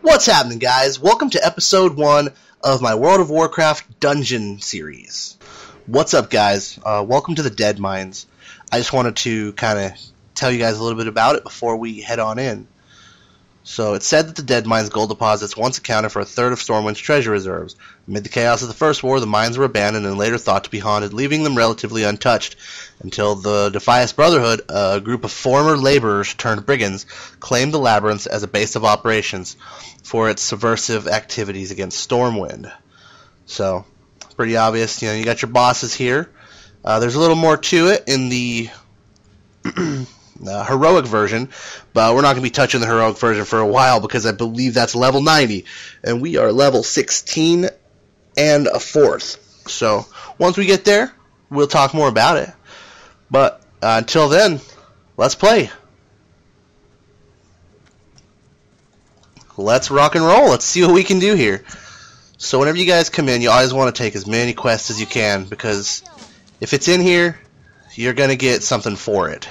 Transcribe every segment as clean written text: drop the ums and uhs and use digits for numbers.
What's happening, guys? Welcome to episode 1 of my World of Warcraft dungeon series. What's up, guys? Welcome to the Deadmines. I just wanted to kind of tell you guys a little bit about it before we head on in. So, it's said that the Deadmines gold deposits once accounted for a third of Stormwind's treasure reserves. Amid the chaos of the First War, the mines were abandoned and later thought to be haunted, leaving them relatively untouched, until the Defias Brotherhood, a group of former laborers turned brigands, claimed the labyrinths as a base of operations for its subversive activities against Stormwind. So, pretty obvious. You got your bosses here. There's a little more to it in the heroic version, but we're not going to be touching the heroic version for a while because I believe that's level 90, and we are level 16 and a fourth. So once we get there, we'll talk more about it. But until then, let's play. Let's rock and roll. Let's see what we can do here. So whenever you guys come in, you always want to take as many quests as you can, because if it's in here, you're going to get something for it.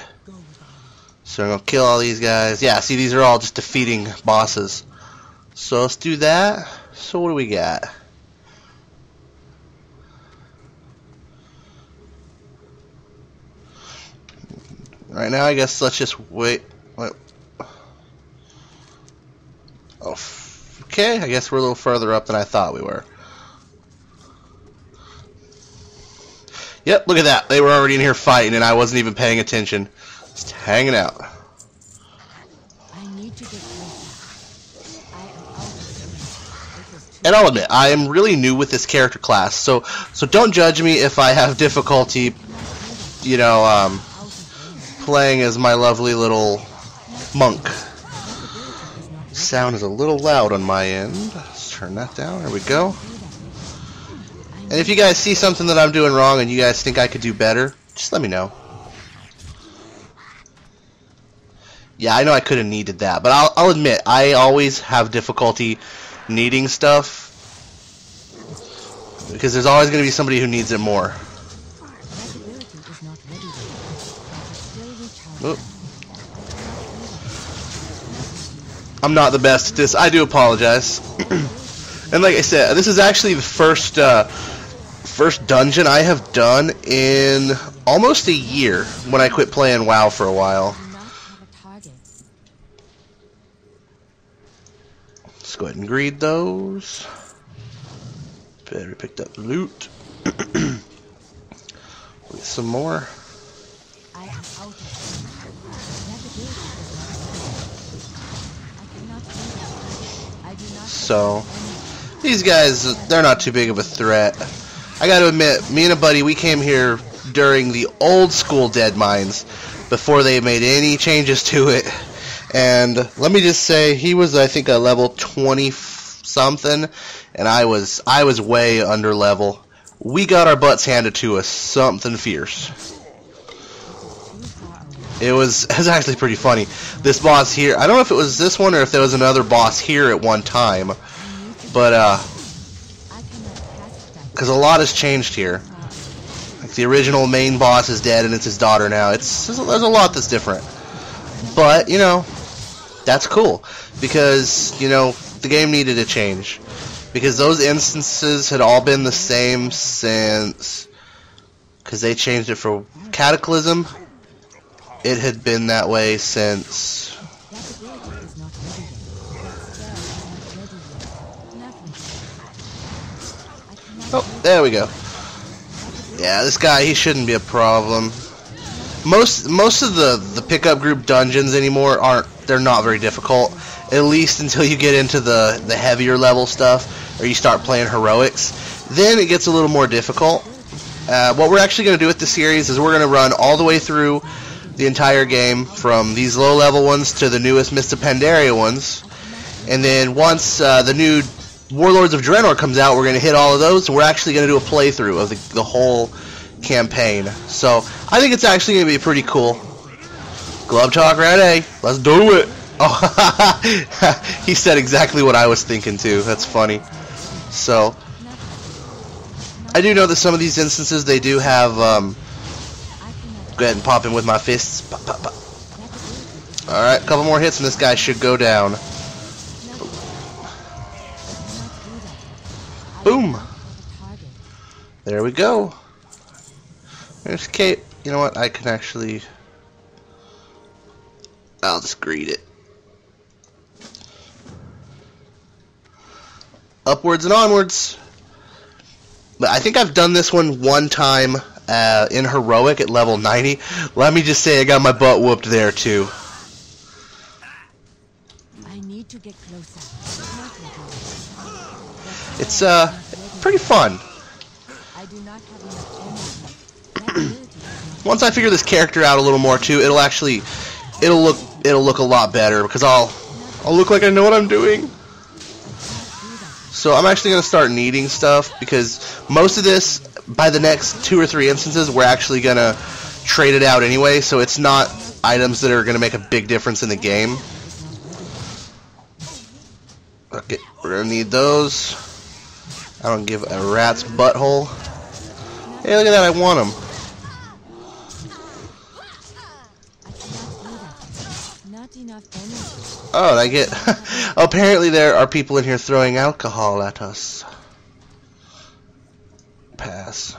So I'm going to kill all these guys. Yeah, see, these are all just defeating bosses. So let's do that. So what do we got? Right now, I guess let's just wait. Oh, okay, I guess we're a little further up than I thought we were. Yep, look at that. They were already in here fighting, and I wasn't even paying attention. Just hanging out. And I'll admit, I am really new with this character class, so don't judge me if I have difficulty, playing as my lovely little monk. Sound is a little loud on my end. Let's turn that down. There we go. And if you guys see something that I'm doing wrong and you guys think I could do better, just let me know. Yeah, I know I could have needed that, but I'll admit, I always have difficulty needing stuff because there's always going to be somebody who needs it more. Oop. I'm not the best at this. I do apologize. And like I said, this is actually the first dungeon I have done in almost a year when I quit playing WoW for a while. Let's go ahead and greed those. Better picked up loot. Get some more. So, these guys, they're not too big of a threat. I gotta admit, me and a buddy, we came here during the old school Deadmines, before they made any changes to it. And let me just say, he was, I think, a level 20-something, and I was way under level. We got our butts handed to us something fierce. It was actually pretty funny. This boss here, I don't know if it was this one or if there was another boss here at one time, but because a lot has changed here. Like the original main boss is dead and it's his daughter now. There's a lot that's different, but that's cool because the game needed a change because those instances had all been the same since, because they changed it for Cataclysm. It had been that way since oh, there we go. Yeah, this guy, he shouldn't be a problem. Most of the pickup group dungeons anymore they're not very difficult, at least until you get into the heavier level stuff or you start playing heroics. Then it gets a little more difficult. What we're actually going to do with this series is we're going to run all the way through the entire game, from these low level ones to the newest Mists of Pandaria ones, and then once the new Warlords of Draenor comes out, we're going to hit all of those, and we're actually going to do a playthrough of the whole campaign. So I think it's actually going to be pretty cool. Glove talk ready, let's do it. Oh, he said exactly what I was thinking too. That's funny. So I do know that some of these instances they do have go ahead and pop him with my fists. Pop, pop, pop. Alright, a couple more hits and this guy should go down. Boom. There we go. There's Kate. You know what? I can actually... I'll just greet it. Upwards and onwards. But I think I've done this one time in Heroic at level 90. Let me just say I got my butt whooped there too. I need to get closer. It's pretty fun. I do not have enough energy. Once I figure this character out a little more too, it'll look a lot better because I'll look like I know what I'm doing. So I'm actually going to start needing stuff because most of this, by the next 2 or 3 instances, we're actually going to trade it out anyway, so it's not items that are going to make a big difference in the game. Okay, we're going to need those. I don't give a rat's butthole. Hey, look at that, I want them. Oh, and I get... Apparently there are people in here throwing alcohol at us. Pass.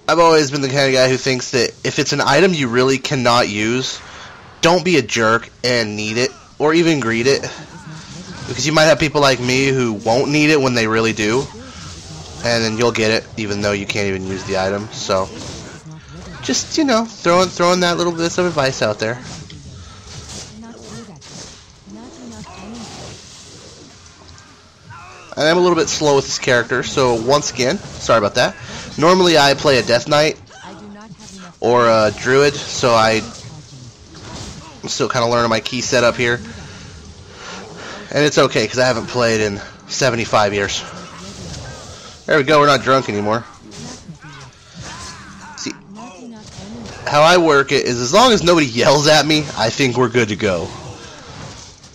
I've always been the kind of guy who thinks that if it's an item you really cannot use, don't be a jerk and need it, or even greet it. Because you might have people like me who won't need it when they really do, and then you'll get it even though you can't even use the item. So, just, you know, throwing that little bit of advice out there. And I'm a little bit slow with this character, so once again, sorry about that. Normally I play a Death Knight or a Druid, so I'm still kind of learning my key setup here. And it's okay, because I haven't played in 75 years. There we go, we're not drunk anymore. See, how I work it is as long as nobody yells at me, I think we're good to go.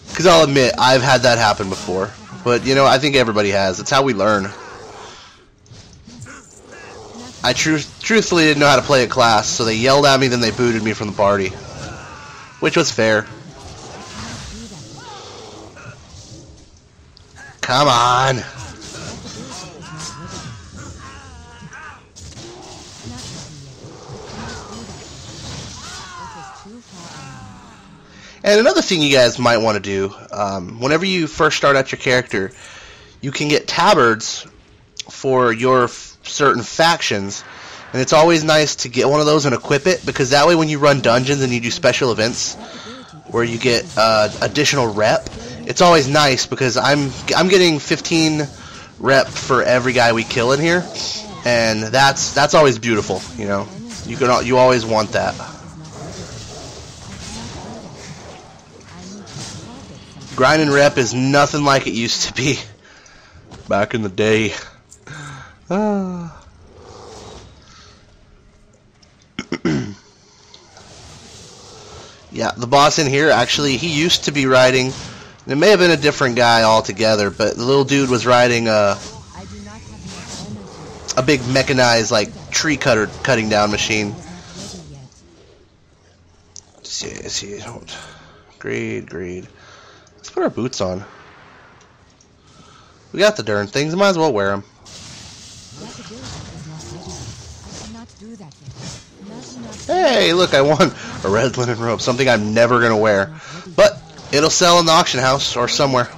Because I'll admit, I've had that happen before. But, you know, I think everybody has. It's how we learn. I truthfully didn't know how to play a class, so they yelled at me, then they booted me from the party. Which was fair. Come on! And another thing you guys might want to do, whenever you first start out your character, you can get tabards for your certain factions, and it's always nice to get one of those and equip it, because that way when you run dungeons and you do special events where you get additional rep, it's always nice because I'm getting 15 rep for every guy we kill in here, and that's always beautiful. You know, you always want that. Grind and rep is nothing like it used to be back in the day. Yeah, the boss in here, actually, he used to be riding, it may have been a different guy altogether, but the little dude was riding a big mechanized, like, tree cutting down machine. See, don't. Greed. Let's put our boots on. We got the darn things, might as well wear them. Hey, look, I won a red linen robe, something I'm never going to wear. But it'll sell in the auction house or somewhere.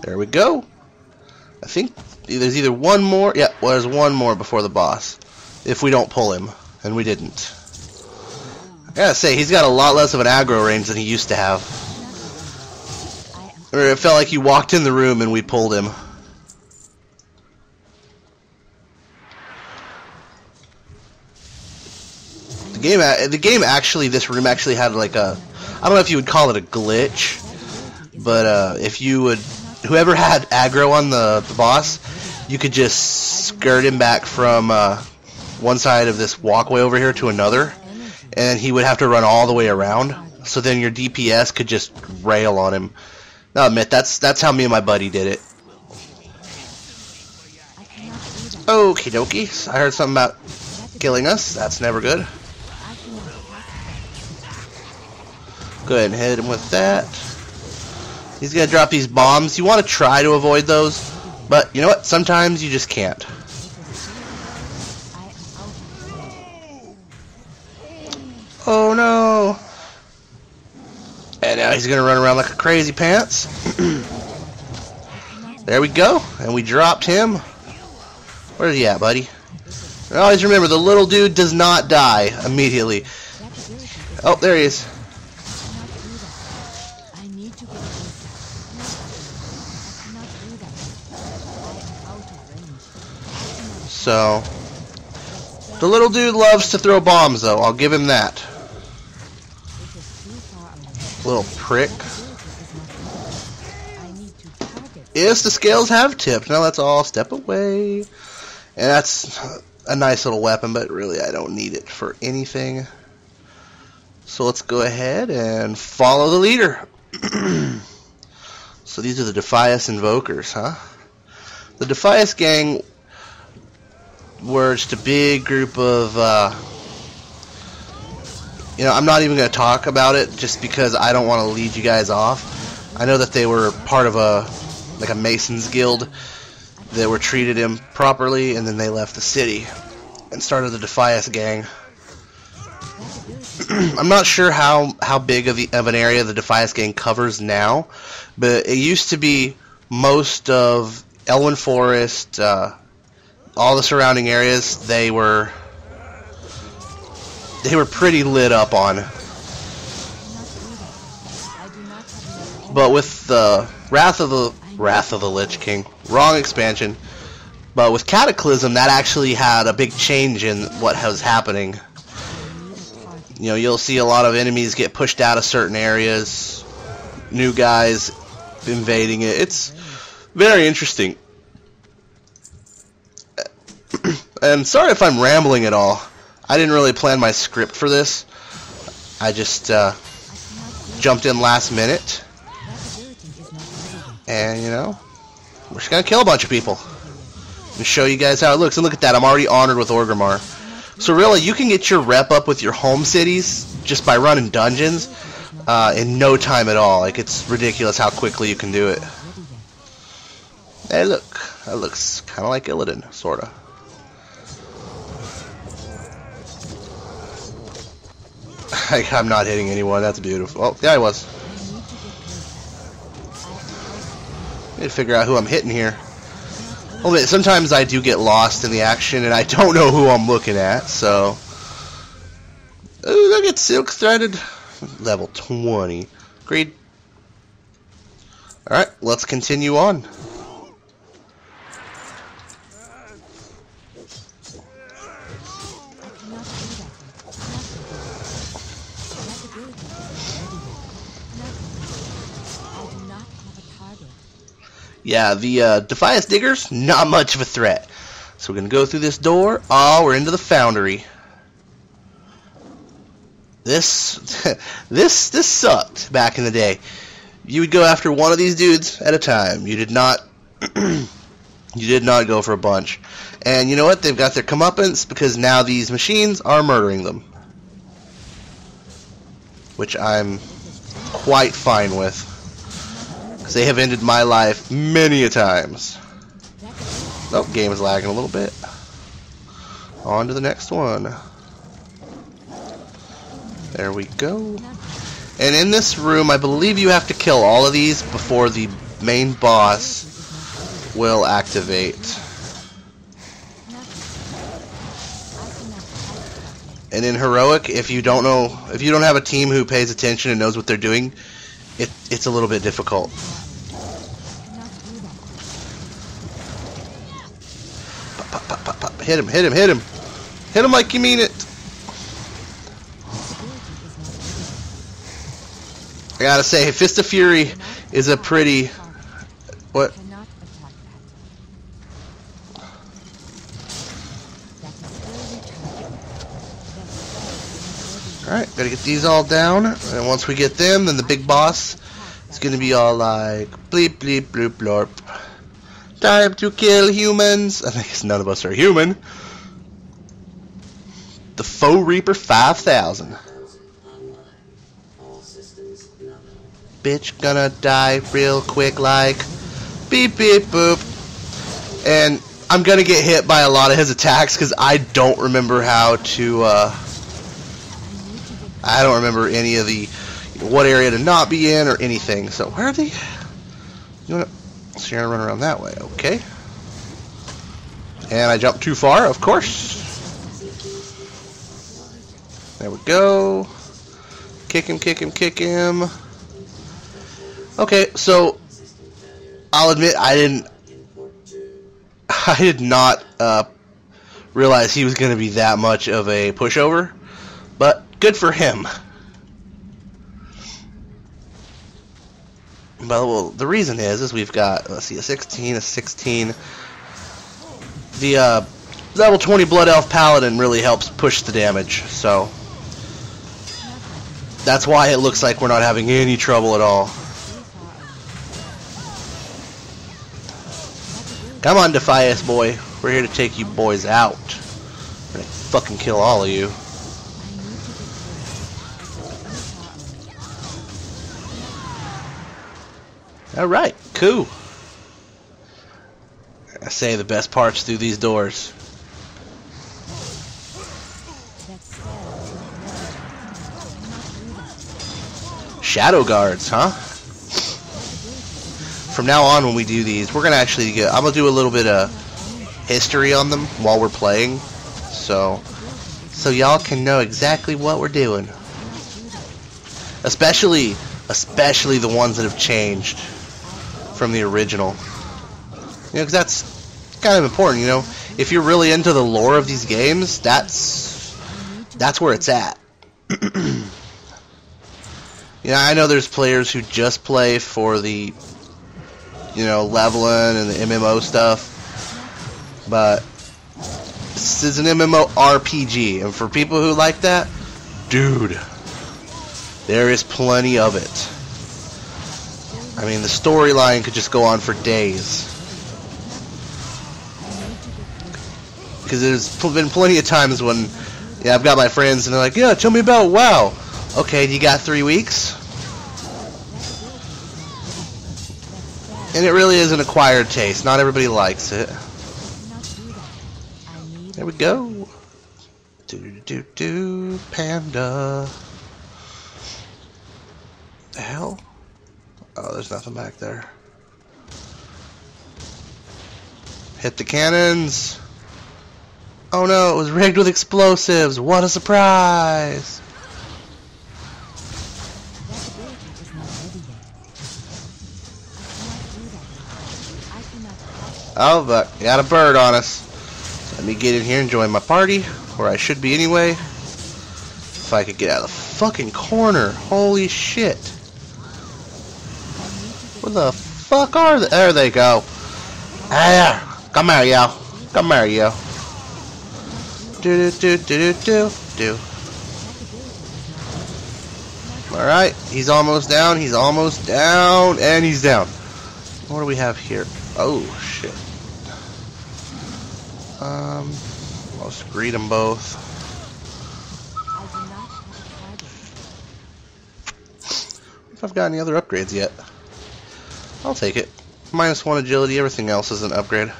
There we go. I think there's either one more. Yeah, well, there's one more before the boss. If we don't pull him. And we didn't. I gotta say, he's got a lot less of an aggro range than he used to have. Or it felt like he walked in the room and we pulled him. The game actually, this room actually had like a, I don't know if you would call it a glitch, but if you would, whoever had aggro on the boss, you could just skirt him back from one side of this walkway over here to another, and he would have to run all the way around. So then your DPS could just rail on him. Now admit, that's how me and my buddy did it. Okie dokie. I heard something about killing us. That's never good. Go ahead and hit him with that. He's going to drop these bombs. You want to try to avoid those, but you know what? Sometimes you just can't. Oh no! And now he's going to run around like a crazy pants. There we go. And we dropped him. Where's he at, buddy? And always remember, the little dude does not die immediately. Oh, there he is. So, the little dude loves to throw bombs, though. I'll give him that. Little prick. Yes, the scales have tipped. Now let's all step away. And that's a nice little weapon, but really I don't need it for anything. So let's go ahead and follow the leader. So these are the Defias Invokers, huh? The Defias gang were just a big group of, you know, I'm not even going to talk about it just because I don't want to lead you guys off. I know that they were part of a Mason's guild that were treated improperly, and then they left the city and started the Defias gang. I'm not sure how big of an area the Defias gang covers now, but it used to be most of Elwyn Forest, all the surrounding areas. They were pretty lit up on. But with the Wrath of the Lich King, wrong expansion. But with Cataclysm, that actually had a big change in what was happening. You know, you'll see a lot of enemies get pushed out of certain areas, new guys invading it. It's very interesting. And sorry if I'm rambling at all. I didn't really plan my script for this. I just jumped in last minute. And, you know, we're just going to kill a bunch of people. And show you guys how it looks. And look at that, I'm already honored with Orgrimmar. So really, you can get your rep up with your home cities just by running dungeons in no time at all. Like, it's ridiculous how quickly you can do it. Hey, look. That looks kind of like Illidan, sort of. I'm not hitting anyone. That's beautiful. Oh, yeah, I was. Need to figure out who I'm hitting here. Well, sometimes I do get lost in the action, and I don't know who I'm looking at, so... Ooh, I get silk-threaded. Level 20. Agreed. Alright, let's continue on. Yeah, the Defias Diggers, not much of a threat. So we're going to go through this door. Oh, we're into the foundry. This sucked back in the day. You would go after one of these dudes at a time. You did not go for a bunch. And you know what? They've got their comeuppance because now these machines are murdering them. Which I'm quite fine with. They have ended my life many a times. Oh, game is lagging a little bit. On to the next one. There we go. And in this room, I believe you have to kill all of these before the main boss will activate. And in Heroic, if you don't have a team who pays attention and knows what they're doing, it's a little bit difficult. Hit him, hit him, hit him. Hit him like you mean it. I gotta say, Fist of Fury is a pretty... What? Alright, gotta get these all down. And once we get them, then the big boss is gonna be all like... Bleep, bleep, bloop, blorp. Time to kill humans. I guess none of us are human. The Foe Reaper 5000. bitch gonna die real quick like beep beep boop. And I'm gonna get hit by a lot of his attacks because I don't remember how to I don't remember any of the what area to not be in or anything. So where are they? You wanna, so you're gonna run around that way, okay? And I jumped too far, of course. There we go. Kick him, kick him, kick him. Okay, so I'll admit I did not realize he was going to be that much of a pushover, but good for him. Well, the reason is we've got, let's see, a 16, a 16. The level 20 Blood Elf Paladin really helps push the damage, so that's why it looks like we're not having any trouble at all. Come on, Defias boy. We're here to take you boys out. We're gonna fucking kill all of you. Alright, cool. I say the best parts through these doors. Shadow guards, huh? From now on, when we do these, we're gonna actually get. I'm gonna do a little bit of history on them while we're playing, so y'all can know exactly what we're doing. Especially the ones that have changed from the original. You know, because that's kind of important. You know, if you're really into the lore of these games, that's where it's at. You know, I know there's players who just play for the, you know, leveling and the MMO stuff, but this is an MMORPG, and for people who like that, dude, there is plenty of it. I mean, the storyline could just go on for days. Because there's been plenty of times when, yeah, I've got my friends and they're like, yeah, tell me about WoW. Okay, you got 3 weeks? And it really is an acquired taste. Not everybody likes it. There we go. Do panda. The hell? Oh, there's nothing back there. Hit the cannons. Oh no, it was rigged with explosives. What a surprise. Oh, but got a bird on us. Let me get in here and join my party, where I should be anyway. If I could get out of the fucking corner. Holy shit. Where the fuck are they? There they go. There. Come here, yo. Come here, yo. Do. Alright, he's almost down, and he's down. What do we have here? Oh, shit. Let's greet them both. If I've got any other upgrades yet. I'll take it. -1 agility, everything else is an upgrade.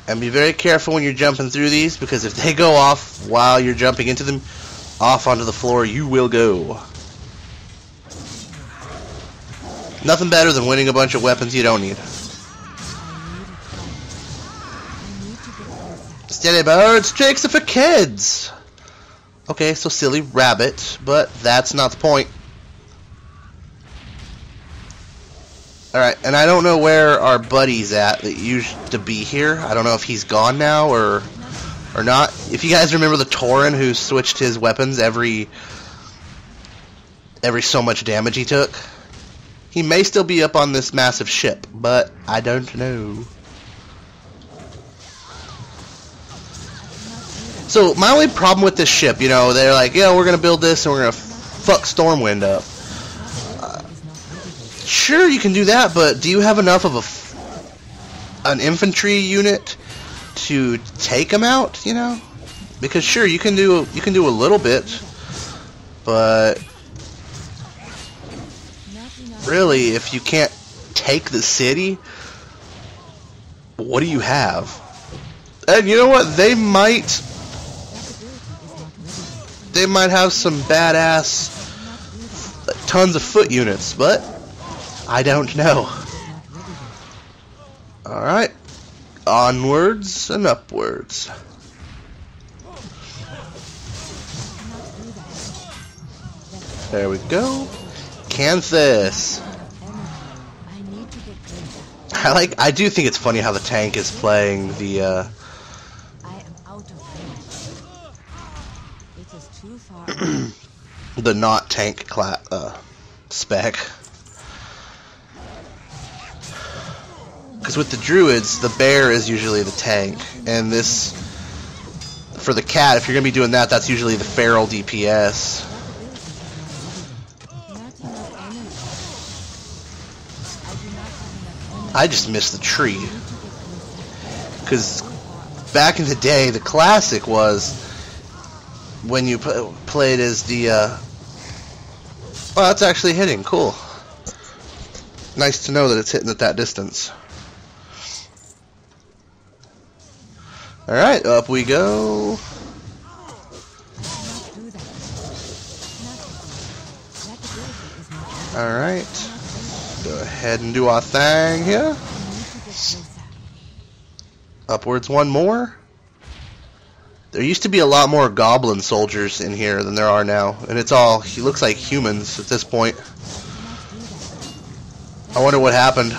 And be very careful when you're jumping through these, because if they go off while you're jumping into them, off onto the floor you will go. Nothing better than winning a bunch of weapons you don't need. Steady birds, tricks are for kids! Okay, so silly rabbit, but that's not the point. Alright, and I don't know where our buddy's at that used to be here. I don't know if he's gone now or not. If you guys remember the Tauren who switched his weapons every so much damage he took, he may still be up on this massive ship, but I don't know. So my only problem with this ship, you know, they're like, yeah, we're gonna build this and we're gonna fuck Stormwind up. Sure, you can do that, but do you have enough of an infantry unit to take them out? You know, because sure, you can do a little bit, But really, if you can't take the city, what do you have? And you know what? They might have some badass, tons of foot units, but I don't know. Alright, onwards and upwards. There we go. Canthus. I do think it's funny how the tank is playing the the not tank spec. Because with the druids, the bear is usually the tank, and this, for the cat, if you're going to be doing that, that's usually the feral DPS. I just missed the tree. Because back in the day, the classic was when you played as the... oh, that's actually hitting. Cool. Nice to know that it's hitting at that distance. Alright, up we go. Alright. Go ahead and do our thing here. Upwards one more. There used to be a lot more goblin soldiers in here than there are now. And it's all, he looks like humans at this point. I wonder what happened.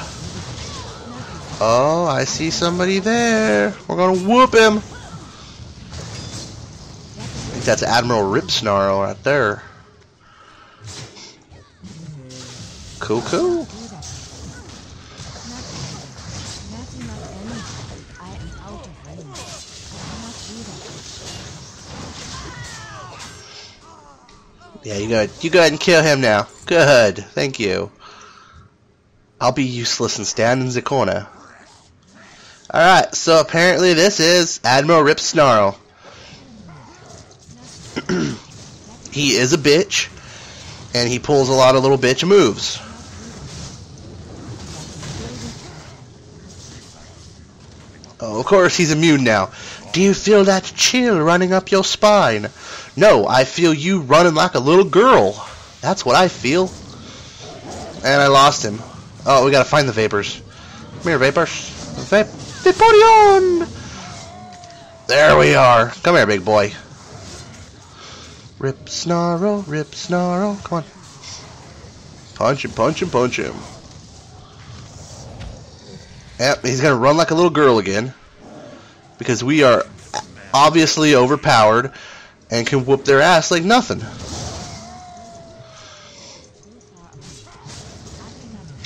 Oh, I see somebody there. We're gonna whoop him. I think that's Admiral Ripsnarl right there. Cool, cool. Yeah, you go ahead and kill him now. Good, thank you. I'll be useless and stand in the corner. Alright, so apparently this is Admiral Ripsnarl. He is a bitch, and he pulls a lot of little bitch moves. Oh, of course he's immune now. Do you feel that chill running up your spine? No, I feel you running like a little girl. That's what I feel. And I lost him. Oh, we gotta find the Vapors. Come here, Vapors. Vaporeon! There we are. Come here, big boy. Ripsnarl, Ripsnarl. Come on. Punch him, punch him, punch him. Yep, he's gonna run like a little girl again. Because we are obviously overpowered and can whoop their ass like nothing.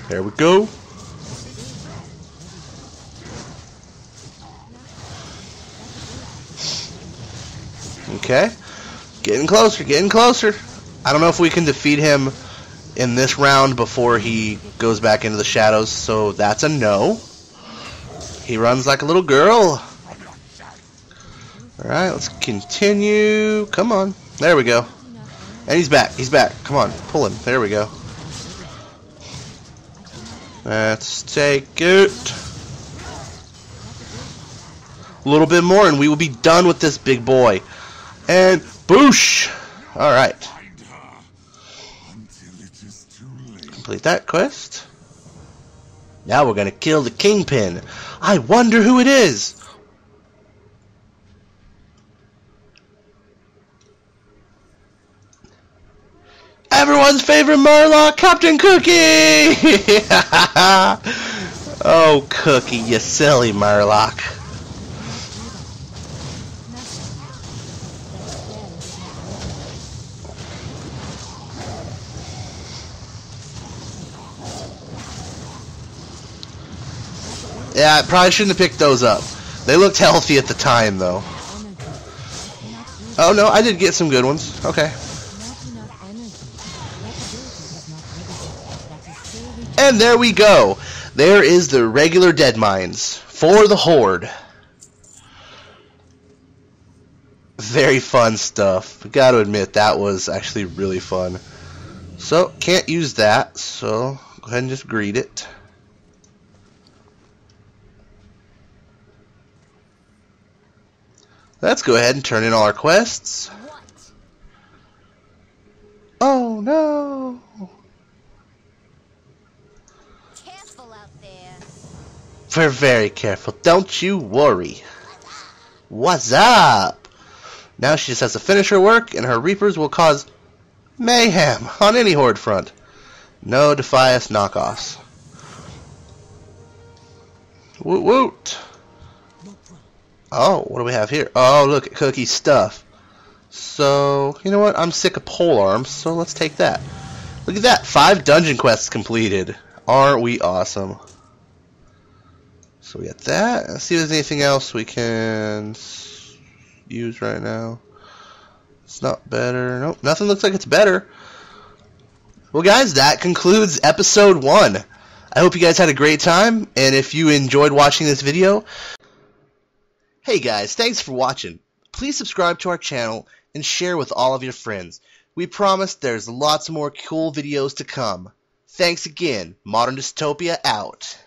There we go. Okay. Getting closer, getting closer. I don't know if we can defeat him in this round before he goes back into the shadows, so that's a no. He runs like a little girl. Alright, let's continue. Come on. There we go. And he's back. He's back. Come on. Pull him. There we go. Let's take it. A little bit more and we will be done with this big boy. And boosh! Alright. Complete that quest. Now we're going to kill the Kingpin. I wonder who it is. Everyone's favorite Murloc, Captain Cookie! Oh, Cookie, you silly Murloc. Yeah, I probably shouldn't have picked those up. They looked healthy at the time, though. Oh, no, I did get some good ones. Okay. And there we go. There is the regular Deadmines for the Horde. Very fun stuff. Gotta admit, that was actually really fun. So, can't use that, so go ahead and just greet it. Let's go ahead and turn in all our quests. What? Oh no! Careful out there. We're very careful, don't you worry. What's up? Now she just has to finish her work, and her reapers will cause mayhem on any horde front. No Defias knockoffs. Woot woot! Oh, what do we have here? Oh, look at Cookie stuff. So, you know what? I'm sick of pole arms, so let's take that. Look at that! 5 dungeon quests completed. Aren't we awesome? So we got that. Let's see if there's anything else we can use right now. It's not better. Nope, nothing looks like it's better. Well, guys, that concludes episode 1. I hope you guys had a great time, and if you enjoyed watching this video, hey guys, thanks for watching. Please subscribe to our channel and share with all of your friends. We promise there's lots more cool videos to come. Thanks again. Modern Dystopia out.